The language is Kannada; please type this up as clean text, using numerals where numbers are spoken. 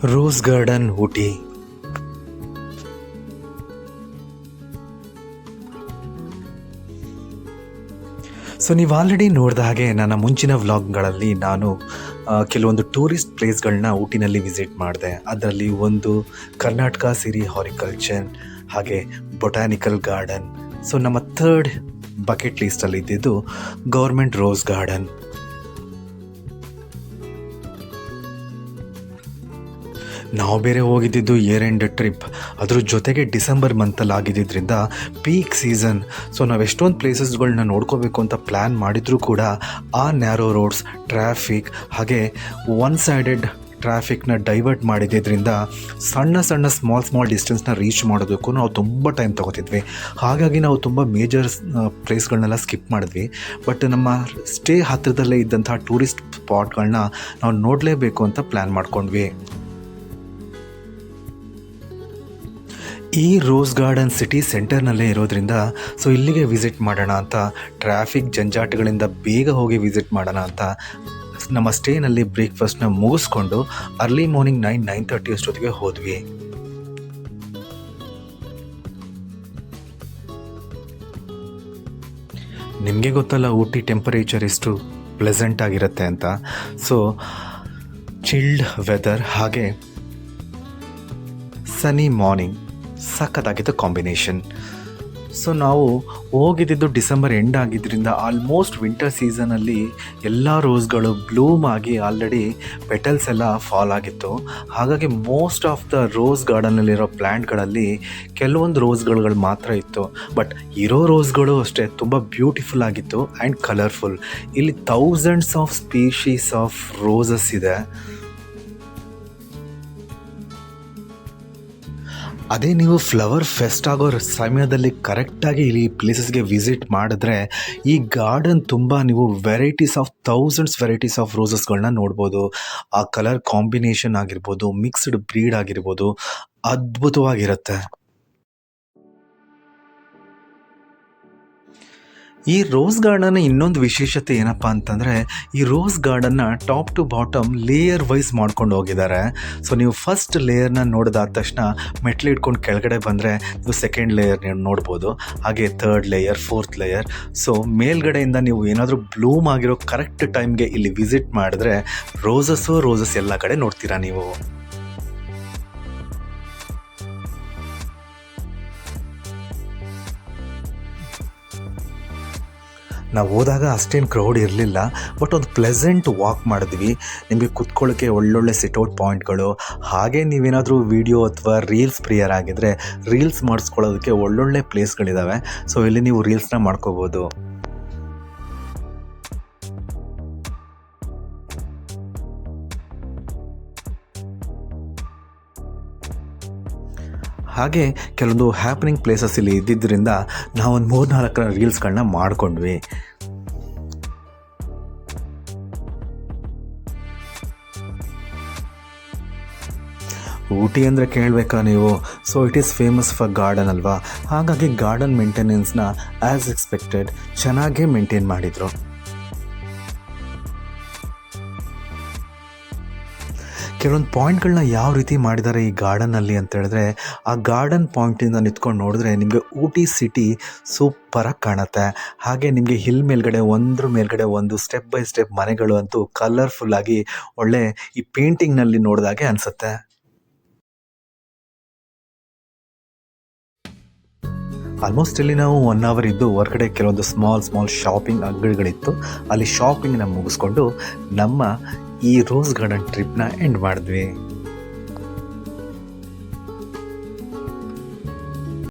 Rose garden Ooty. ಸೊ ನೀವು ಆಲ್ರೆಡಿ ನೋಡಿದ ಹಾಗೆ ನನ್ನ ಮುಂಚಿನ ವ್ಲಾಗ್ಗಳಲ್ಲಿ ನಾನು ಕೆಲವೊಂದು ಟೂರಿಸ್ಟ್ ಪ್ಲೇಸ್ಗಳನ್ನ ಊಟಿನಲ್ಲಿ ವಿಸಿಟ್ ಮಾಡಿದೆ. ಅದರಲ್ಲಿ ಒಂದು ಕರ್ನಾಟಕ ಸಿರಿ ಹಾರಿಕಲ್ಚರ್, ಹಾಗೆ ಬೊಟ್ಯಾನಿಕಲ್ ಗಾರ್ಡನ್. ಸೊ ನಮ್ಮ ಥರ್ಡ್ ಬಕೆಟ್ ಲೀಸ್ಟಲ್ಲಿ ಇದ್ದಿದ್ದು ಗೌರ್ಮೆಂಟ್ ರೋಸ್ ಗಾರ್ಡನ್. ನಾವು ಬೇರೆ ಹೋಗಿದ್ದಿದ್ದು ಇಯರ್ ಎಂಡ್ ಟ್ರಿಪ್, ಅದ್ರ ಜೊತೆಗೆ ಡಿಸೆಂಬರ್ ಮಂತಲ್ಲಿ ಆಗಿದ್ದರಿಂದ ಪೀಕ್ ಸೀಸನ್. ಸೊ ನಾವು ಎಷ್ಟೊಂದು ಪ್ಲೇಸಸ್ಗಳನ್ನ ನೋಡ್ಕೋಬೇಕು ಅಂತ ಪ್ಲ್ಯಾನ್ ಮಾಡಿದರೂ ಕೂಡ ಆ ನ್ಯಾರೋ ರೋಡ್ಸ್, ಟ್ರಾಫಿಕ್, ಹಾಗೆ ಒನ್ ಸೈಡೆಡ್ ಟ್ರಾಫಿಕ್ನ ಡೈವರ್ಟ್ ಮಾಡಿದ್ದರಿಂದ ಸಣ್ಣ ಸ್ಮಾಲ್ ಡಿಸ್ಟೆನ್ಸ್ನ ರೀಚ್ ಮಾಡೋದಕ್ಕೂ ನಾವು ತುಂಬ ಟೈಮ್ ತೊಗೋತಿದ್ವಿ. ಹಾಗಾಗಿ ನಾವು ತುಂಬ ಮೇಜರ್ ಪ್ಲೇಸ್ಗಳನ್ನೆಲ್ಲ ಸ್ಕಿಪ್ ಮಾಡಿದ್ವಿ. ಬಟ್ ನಮ್ಮ ಸ್ಟೇ ಹತ್ತಿರದಲ್ಲೇ ಇದ್ದಂಥ ಟೂರಿಸ್ಟ್ ಸ್ಪಾಟ್ಗಳನ್ನ ನಾವು ನೋಡಲೇಬೇಕು ಅಂತ ಪ್ಲ್ಯಾನ್ ಮಾಡ್ಕೊಂಡ್ವಿ. ಈ ರೋಸ್ ಗಾರ್ಡನ್ ಸಿಟಿ ಸೆಂಟರ್ನಲ್ಲೇ ಇರೋದ್ರಿಂದ ಸೊ ಇಲ್ಲಿಗೆ ವಿಸಿಟ್ ಮಾಡೋಣ ಅಂತ, ಟ್ರಾಫಿಕ್ ಜಂಜಾಟಗಳಿಂದ ಬೇಗ ಹೋಗಿ ವಿಸಿಟ್ ಮಾಡೋಣ ಅಂತ ನಮ್ಮ ಸ್ಟೇನಲ್ಲಿ ಬ್ರೇಕ್ಫಾಸ್ಟ್ನ ಮುಗಿಸ್ಕೊಂಡು ಅರ್ಲಿ ಮಾರ್ನಿಂಗ್ 9:30 ಅಷ್ಟೊತ್ತಿಗೆ ಹೋದ್ವಿ. ನಿಮಗೆ ಗೊತ್ತಲ್ಲ ಊಟಿ ಟೆಂಪರೇಚರ್ ಎಷ್ಟು ಪ್ಲೆಸೆಂಟ್ ಆಗಿರುತ್ತೆ ಅಂತ. ಸೊ ಚಿಲ್ಡ್ ವೆದರ್ ಹಾಗೆ ಸನಿ ಮಾರ್ನಿಂಗ್, ಸಖತ್ತಾಗಿತ್ತು ಕಾಂಬಿನೇಷನ್. ಸೊ ನಾವು ಹೋಗಿದ್ದು ಡಿಸೆಂಬರ್ ಎಂಡ್ ಆಗಿದ್ದರಿಂದ ಆಲ್ಮೋಸ್ಟ್ ವಿಂಟರ್ ಸೀಸನಲ್ಲಿ ಎಲ್ಲ ರೋಸ್ಗಳು ಬ್ಲೂಮ್ ಆಗಿ ಆಲ್ರೆಡಿ ಪೆಟಲ್ಸ್ ಎಲ್ಲ ಫಾಲ್ ಆಗಿತ್ತು. ಹಾಗಾಗಿ ಮೋಸ್ಟ್ ಆಫ್ ದ ರೋಸ್ ಗಾರ್ಡನಲ್ಲಿರೋ ಪ್ಲ್ಯಾಂಟ್ಗಳಲ್ಲಿ ಕೆಲವೊಂದು ರೋಸ್ಗಳು ಮಾತ್ರ ಇತ್ತು. ಬಟ್ ಇರೋ ರೋಸ್ಗಳು ಅಷ್ಟೇ ತುಂಬ ಬ್ಯೂಟಿಫುಲ್ ಆಗಿತ್ತು ಆ್ಯಂಡ್ ಕಲರ್ಫುಲ್. ಇಲ್ಲಿ thousands of species of roses ಇದೆ. ಅದೇ ನೀವು ಫ್ಲವರ್ ಫೆಸ್ಟ್ ಆಗೋ ಸಮಯದಲ್ಲಿ ಕರೆಕ್ಟಾಗಿ ಇಲ್ಲಿ ಪ್ಲೇಸಸ್ಗೆ ವಿಸಿಟ್ ಮಾಡಿದ್ರೆ ಈ ಗಾರ್ಡನ್ ತುಂಬ ನೀವು ಥೌಸಂಡ್ಸ್ ವೆರೈಟೀಸ್ ಆಫ್ ರೋಸಸ್ಗಳನ್ನ ನೋಡ್ಬೋದು. ಆ ಕಲರ್ ಕಾಂಬಿನೇಷನ್ ಆಗಿರ್ಬೋದು, ಮಿಕ್ಸ್ಡ್ ಬ್ರೀಡ್ ಆಗಿರ್ಬೋದು, ಅದ್ಭುತವಾಗಿರುತ್ತೆ. ಈ ರೋಸ್ ಗಾರ್ಡನ್ನ ಇನ್ನೊಂದು ವಿಶೇಷತೆ ಏನಪ್ಪ ಅಂತಂದರೆ, ಈ ರೋಸ್ ಗಾರ್ಡನ್ನ top to bottom layer wise ಮಾಡ್ಕೊಂಡು ಹೋಗಿದ್ದಾರೆ. ಸೊ ನೀವು ಫಸ್ಟ್ ಲೇಯರ್ನ ನೋಡಿದಾದ ತಕ್ಷಣ ಮೆಟ್ಲು ಇಟ್ಕೊಂಡು ಕೆಳಗಡೆ ಬಂದರೆ ನೀವು ಸೆಕೆಂಡ್ ಲೇಯರ್ ನೋಡ್ಬೋದು, ಹಾಗೆ third layer, fourth layer. So ಮೇಲ್ಗಡೆಯಿಂದ ನೀವು ಏನಾದರೂ ಬ್ಲೂಮ್ ಆಗಿರೋ ಕರೆಕ್ಟ್ ಟೈಮ್ಗೆ ಇಲ್ಲಿ ವಿಸಿಟ್ ಮಾಡಿದ್ರೆ ರೋಸಸ್ ಎಲ್ಲ ಕಡೆ ನೋಡ್ತೀರಾ ನೀವು. ನಾವು ಹೋದಾಗ ಅಷ್ಟೇನು ಕ್ರೌಡ್ ಇರಲಿಲ್ಲ, ಬಟ್ ಒಂದು ಪ್ಲೆಸೆಂಟ್ ವಾಕ್ ಮಾಡಿದ್ವಿ. ನಿಮಗೆ ಕುತ್ಕೊಳ್ಳೋಕ್ಕೆ ಒಳ್ಳೊಳ್ಳೆ ಸಿಟ್ಔಟ್ ಪಾಯಿಂಟ್ಗಳು, ಹಾಗೆ ನೀವೇನಾದರೂ ವಿಡಿಯೋ ಅಥವಾ ರೀಲ್ಸ್ ಪ್ರಿಯರ್ ಆಗಿದ್ದರೆ ರೀಲ್ಸ್ ಮಾಡಿಸ್ಕೊಳ್ಳೋದಕ್ಕೆ ಒಳ್ಳೊಳ್ಳೆ ಪ್ಲೇಸ್ಗಳಿದ್ದಾವೆ. ಸೊ ಇಲ್ಲಿ ನೀವು ರೀಲ್ಸ್ನ ಮಾಡ್ಕೋಬೋದು. ಹಾಗೆ ಕೆಲವೊಂದು ಹ್ಯಾಪನಿಂಗ್ ಪ್ಲೇಸಸ್ ಇಲ್ಲಿ ಇದ್ದಿದ್ದರಿಂದ ನಾವೊಂದು 3-4 ರೀಲ್ಸ್ಗಳನ್ನ ಮಾಡಿಕೊಂಡ್ವಿ. ಊಟಿ ಅಂದರೆ ಕೇಳಬೇಕಾ ನೀವು? So it is famous for garden ಅಲ್ವಾ, ಹಾಗಾಗಿ ಗಾರ್ಡನ್ ಮೇಂಟೆನೆನ್ಸ್ನ ಆ್ಯಸ್ ಎಕ್ಸ್ಪೆಕ್ಟೆಡ್ ಚೆನ್ನಾಗೇ ಮೇಂಟೈನ್ ಮಾಡಿದರು. ಕೆಲವೊಂದು ಪಾಯಿಂಟ್ಗಳನ್ನ ಯಾವ ರೀತಿ ಮಾಡಿದ್ದಾರೆ ಈ ಗಾರ್ಡನಲ್ಲಿ ಅಂತ ಹೇಳಿದ್ರೆ, ಆ ಗಾರ್ಡನ್ ಪಾಯಿಂಟಿಂದ ನಿಂತ್ಕೊಂಡು ನೋಡಿದ್ರೆ ನಿಮಗೆ ಊಟಿ ಸಿಟಿ ಸೂಪರಾಗಿ ಕಾಣುತ್ತೆ. ಹಾಗೆ ನಿಮಗೆ ಹಿಲ್ ಮೇಲ್ಗಡೆ ಒಂದು ಸ್ಟೆಪ್ ಬೈ ಸ್ಟೆಪ್ ಮನೆಗಳು ಅಂತೂ ಕಲರ್ಫುಲ್ಲಾಗಿ ಒಳ್ಳೆ ಈ ಪೇಂಟಿಂಗ್ನಲ್ಲಿ ನೋಡಿದಾಗೆ ಅನಿಸುತ್ತೆ. ಆಲ್ಮೋಸ್ಟ್ ಇಲ್ಲಿ ನಾವು 1 ಅವರ್ ಇದ್ದು ಹೊರಗಡೆ ಕೆಲವೊಂದು ಸ್ಮಾಲ್ ಶಾಪಿಂಗ್ ಅಂಗಡಿಗಳಿತ್ತು. ಅಲ್ಲಿ ಶಾಪಿಂಗ್ನ ಮುಗಿಸ್ಕೊಂಡು ನಮ್ಮ ಈ ರೋಸ್ ಗಾರ್ಡನ್ ಟ್ರಿಪ್ನ ಎಂಡ್ ಮಾಡಿದ್ವಿ.